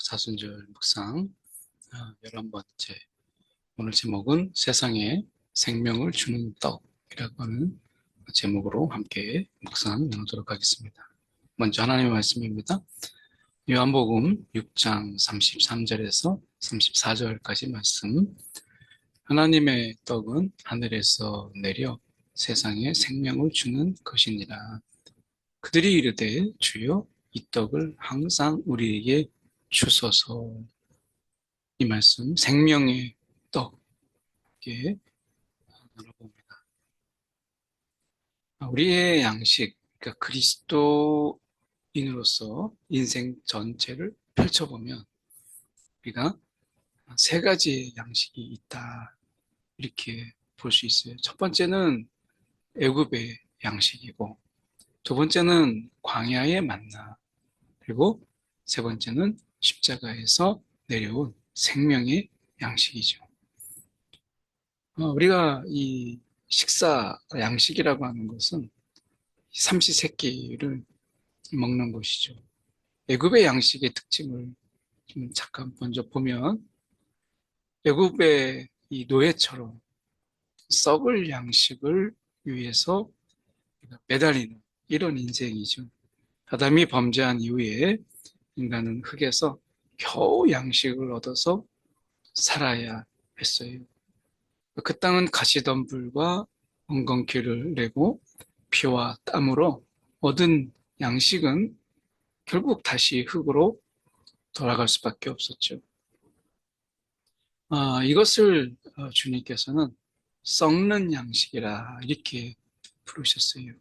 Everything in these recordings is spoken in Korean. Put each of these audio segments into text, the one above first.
사순절 묵상 11번째. 오늘 제목은 세상에 생명을 주는 떡이라고 하는 제목으로 함께 묵상 나누도록 하겠습니다. 먼저 하나님의 말씀입니다. 요한복음 6장 33절에서 34절까지 말씀. 하나님의 떡은 하늘에서 내려 세상에 생명을 주는 것이니라. 그들이 이르되 주여 이 떡을 항상 우리에게 주소서. 이 말씀 생명의 떡에 나눠봅니다. 우리의 양식, 그러니까 그리스도인으로서 인생 전체를 펼쳐보면 우리가 세 가지의 양식이 있다, 이렇게 볼 수 있어요. 첫 번째는 애굽의 양식이고, 두 번째는 광야의 만나, 그리고 세 번째는 십자가에서 내려온 생명의 양식이죠. 우리가 이 식사 양식이라고 하는 것은 삼시세끼를 먹는 것이죠. 애굽의 양식의 특징을 좀 잠깐 먼저 보면, 애굽의 이 노예처럼 썩을 양식을 위해서 매달리는 이런 인생이죠. 아담이 범죄한 이후에 인간은 흙에서 겨우 양식을 얻어서 살아야 했어요. 그 땅은 가시덤불과 엉겅퀴를 내고 피와 땀으로 얻은 양식은 결국 다시 흙으로 돌아갈 수밖에 없었죠. 이것을 주님께서는 썩는 양식이라 이렇게 부르셨어요.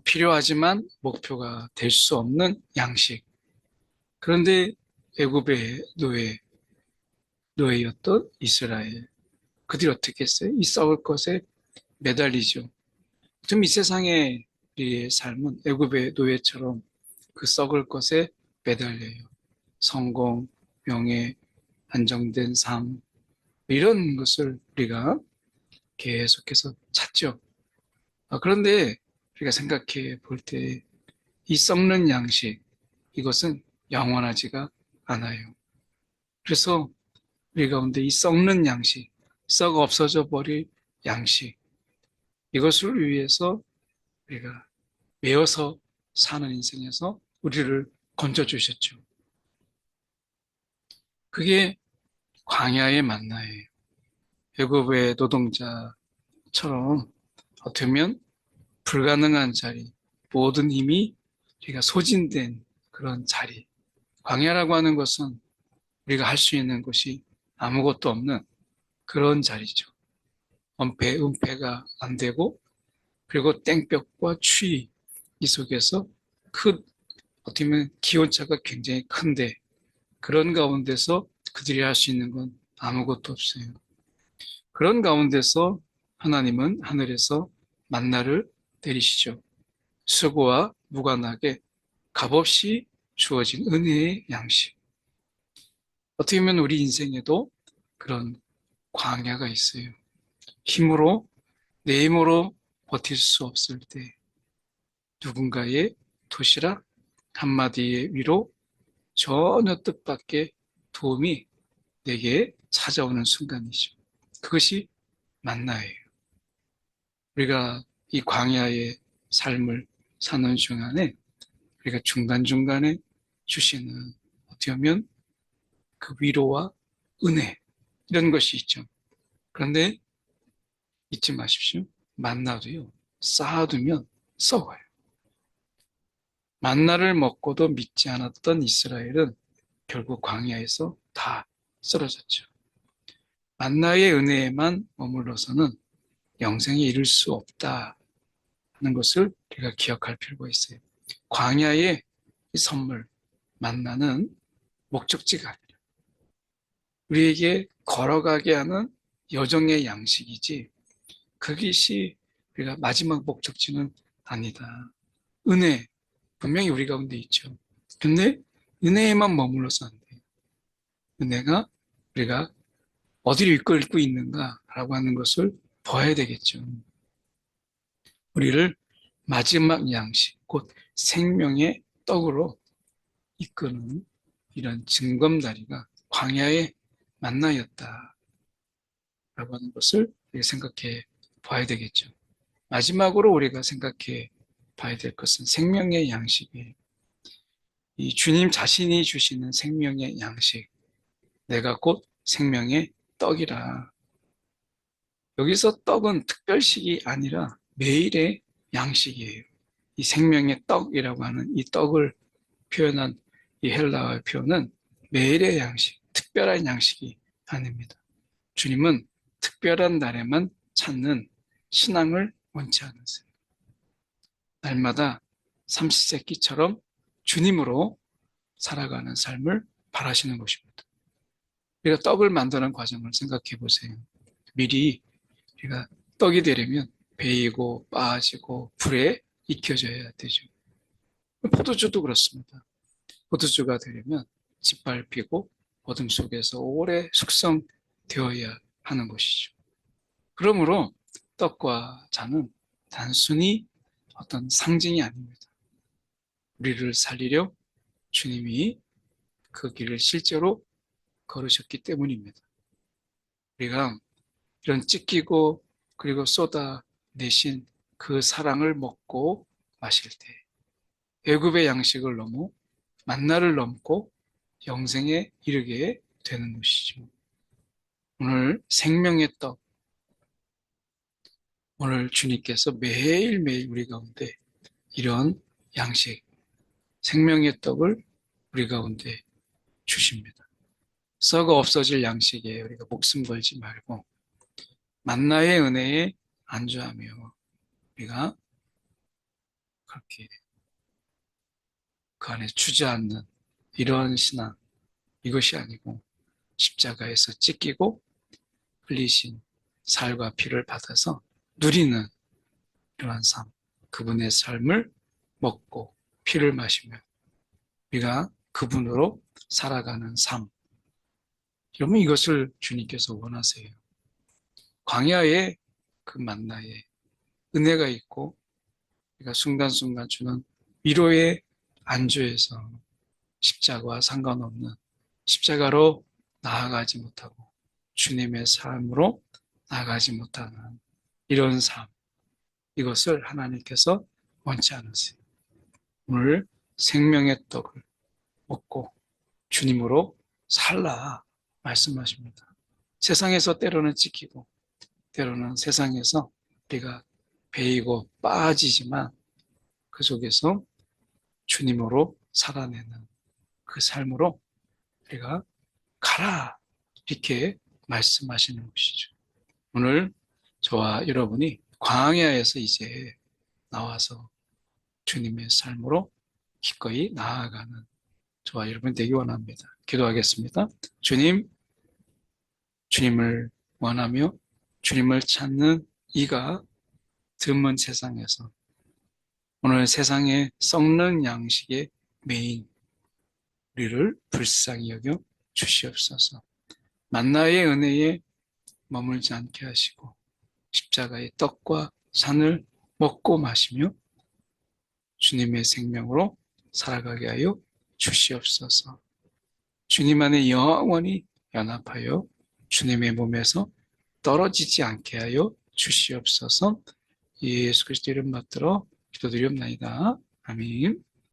필요하지만 목표가 될 수 없는 양식. 그런데 애굽의 노예였던 이스라엘, 그들이 어떻게 했어요? 이 썩을 것에 매달리죠. 지금 이 세상의 우리의 삶은 애굽의 노예처럼 그 썩을 것에 매달려요. 성공, 명예, 안정된 삶, 이런 것을 우리가 계속해서 찾죠. 그런데 우리가 생각해 볼 때 이 썩는 양식, 이것은 영원하지가 않아요. 그래서 우리 가운데 이 썩는 양식, 썩 없어져 버릴 양식, 이것을 위해서 우리가 매어서 사는 인생에서 우리를 건져주셨죠. 그게 광야의 만나예요. 애굽의 노동자처럼 어떻게 보면 불가능한 자리, 모든 힘이 우리가 소진된 그런 자리. 광야라고 하는 것은 우리가 할 수 있는 것이 아무것도 없는 그런 자리죠. 은폐가 안 되고, 그리고 땡볕과 추위, 이 속에서 어떻게 보면 기온차가 굉장히 큰데, 그런 가운데서 그들이 할 수 있는 건 아무것도 없어요. 그런 가운데서 하나님은 하늘에서 만나를 내리시죠. 수고와 무관하게 값없이 주어진 은혜의 양식. 어떻게 보면 우리 인생에도 그런 광야가 있어요. 내 힘으로 버틸 수 없을 때 누군가의 도시락 한마디의 위로 전혀 뜻밖의 도움이 내게 찾아오는 순간이죠. 그것이 만나예요. 우리가 이 광야의 삶을 사는 중간에 우리가 중간중간에 주시는 어떻게 보면 그 위로와 은혜, 이런 것이 있죠. 그런데 잊지 마십시오. 만나도요, 쌓아두면 썩어요. 만나를 먹고도 믿지 않았던 이스라엘은 결국 광야에서 다 쓰러졌죠. 만나의 은혜에만 머물러서는 영생에 이를 수 없다 하는 것을 우리가 기억할 필요가 있어요. 광야의 이 선물, 만나는 목적지가 아니라 우리에게 걸어가게 하는 여정의 양식이지, 그것이 우리가 마지막 목적지는 아니다. 은혜, 분명히 우리 가운데 있죠. 근데 은혜에만 머물러서 안 돼요. 은혜가 우리가 어디를 이끌고 있는가라고 하는 것을 봐야 되겠죠. 우리를 마지막 양식, 곧 생명의 떡으로 이끄는 이런 징검다리가 광야의 만나였다라고 하는 것을 우리가 생각해 봐야 되겠죠. 마지막으로 우리가 생각해 봐야 될 것은 생명의 양식이에요. 이 주님 자신이 주시는 생명의 양식, 내가 곧 생명의 떡이라. 여기서 떡은 특별식이 아니라 매일의 양식이에요. 이 생명의 떡이라고 하는 이 떡을 표현한 이 헬라어의 표현은 매일의 양식, 특별한 양식이 아닙니다. 주님은 특별한 날에만 찾는 신앙을 원치 않으세요. 날마다 삼시세끼처럼 주님으로 살아가는 삶을 바라시는 것입니다. 우리가 떡을 만드는 과정을 생각해 보세요. 미리 우리가 떡이 되려면 베이고 빠지고 불에 익혀져야 되죠. 포도주도 그렇습니다. 포도주가 되려면 짓밟히고 어둠 속에서 오래 숙성되어야 하는 것이죠. 그러므로 떡과 잔은 단순히 어떤 상징이 아닙니다. 우리를 살리려 주님이 그 길을 실제로 걸으셨기 때문입니다. 우리가 이런 찢기고 그리고 쏟아내신 그 사랑을 먹고 마실 때 애굽의 양식을 넘어 만나를 넘고 영생에 이르게 되는 것이죠. 오늘 생명의 떡, 오늘 주님께서 매일매일 우리 가운데 이런 양식, 생명의 떡을 우리 가운데 주십니다. 썩어 없어질 양식에 우리가 목숨 걸지 말고 만나의 은혜에 안주하며 우리가 그렇게 그 안에 주저앉는 이러한 신앙, 이것이 아니고 십자가에서 찢기고 흘리신 살과 피를 받아서 누리는 이러한 삶, 그분의 삶을 먹고 피를 마시며 우리가 그분으로 살아가는 삶. 여러분 이것을 주님께서 원하세요. 광야에 그 만나에 은혜가 있고 우리가 순간순간 주는 위로의 안주에서 십자가와 상관없는 십자가로 나아가지 못하고 주님의 삶으로 나아가지 못하는 이런 삶, 이것을 하나님께서 원치 않으세요. 오늘 생명의 떡을 먹고 주님으로 살라 말씀하십니다. 세상에서 때로는 찢기고 때로는 세상에서 우리가 베이고 빠지지만 그 속에서 주님으로 살아내는 그 삶으로 우리가 가라 이렇게 말씀하시는 것이죠. 오늘 저와 여러분이 광야에서 이제 나와서 주님의 삶으로 기꺼이 나아가는 저와 여러분 되기 원합니다. 기도하겠습니다. 주님, 주님을 원하며 주님을 찾는 이가 드문 세상에서 오늘 세상에 썩는 양식의 메인 우리를 불쌍히 여겨 주시옵소서. 만나의 은혜에 머물지 않게 하시고 십자가의 떡과 산을 먹고 마시며 주님의 생명으로 살아가게 하여 주시옵소서. 주님 안에 영원히 연합하여 주님의 몸에서 떨어지지 않게 하여 주시옵소서. 예수 그리스도 이름 받들어 기도드리옵나이다. 아멘.